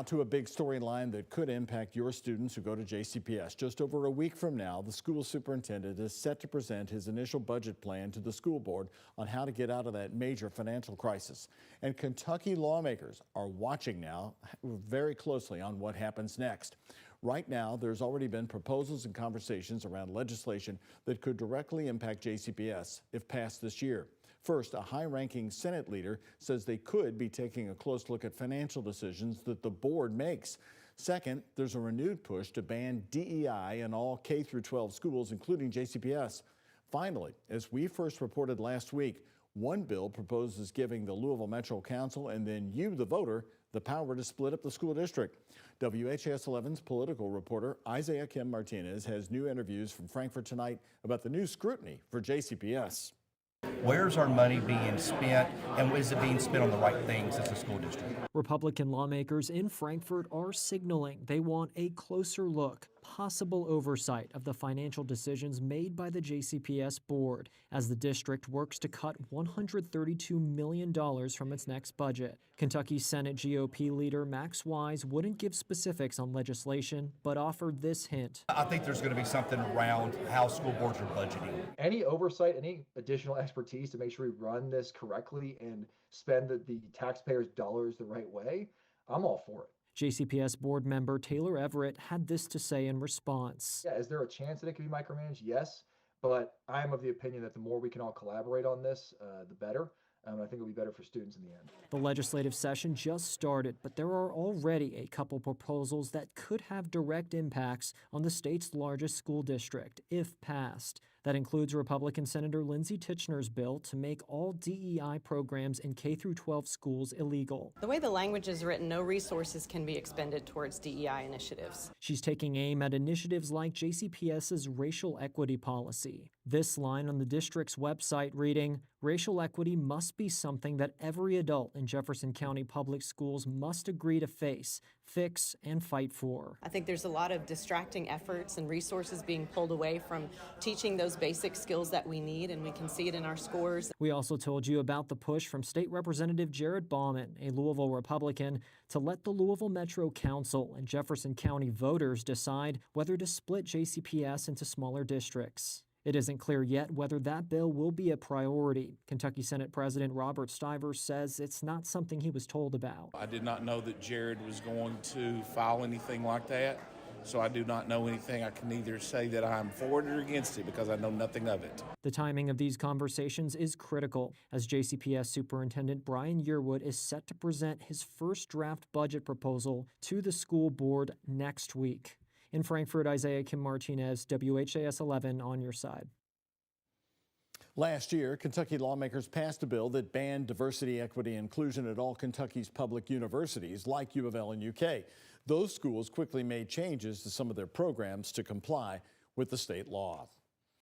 Now to a big storyline that could impact your students who go to JCPS. Just over a week from now, the school superintendent is set to present his initial budget plan to the school board on how to get out of that major financial crisis. And Kentucky lawmakers are watching now very closely on what happens next. Right now, there's already been proposals and conversations around legislation that could directly impact JCPS if passed this year. First, a high-ranking Senate leader says they could be taking a close look at financial decisions that the board makes. Second, there's a renewed push to ban DEI in all K-12 schools, including JCPS. Finally, as we first reported last week, one bill proposes giving the Louisville Metro Council and then you, the voter, the power to split up the school district. WHAS 11's political reporter Isaiah Kim Martinez has new interviews from Frankfort tonight about the new scrutiny for JCPS. Where's our money being spent, and is it being spent on the right things as a school district? Republican lawmakers in Frankfort are signaling they want a closer look, possible oversight of the financial decisions made by the JCPS board as the district works to cut $132 million from its next budget. Kentucky Senate GOP leader Max Wise wouldn't give specifics on legislation, but offered this hint. I think there's going to be something around how school boards are budgeting. Any oversight, any additional expertise to make sure we run this correctly and spend the taxpayers' dollars the right way, I'm all for it. JCPS board member Taylor Everett had this to say in response. Yeah, is there a chance that it could be micromanaged? Yes, but I'm of the opinion that the more we can all collaborate on this, the better. I think it'll be better for students in the end. The legislative session just started, but there are already a couple proposals that could have direct impacts on the state's largest school district, if passed. That includes Republican Senator Lindsey Titchener's bill to make all DEI programs in K-12 schools illegal. The way the language is written, no resources can be expended towards DEI initiatives. She's taking aim at initiatives like JCPS's racial equity policy. This line on the district's website reading, "Racial equity must be something that every adult in Jefferson County Public Schools must agree to face, fix, and fight for." I think there's a lot of distracting efforts and resources being pulled away from teaching those basic skills that we need, and we can see it in our scores. We also told you about the push from State Representative Jared Bauman, a Louisville Republican, to let the Louisville Metro Council and Jefferson County voters decide whether to split JCPS into smaller districts. It isn't clear yet whether that bill will be a priority. Kentucky Senate President Robert Stivers says it's not something he was told about. I did not know that Jared was going to file anything like that, so I do not know anything. I can neither say that I'm for it or against it because I know nothing of it. The timing of these conversations is critical, as JCPS Superintendent Brian Yearwood is set to present his first draft budget proposal to the school board next week. In Frankfort, Isaiah Kim Martinez, WHAS 11 on your side. Last year, Kentucky lawmakers passed a bill that banned diversity, equity, and inclusion at all Kentucky's public universities like U of L and UK. Those schools quickly made changes to some of their programs to comply with the state law.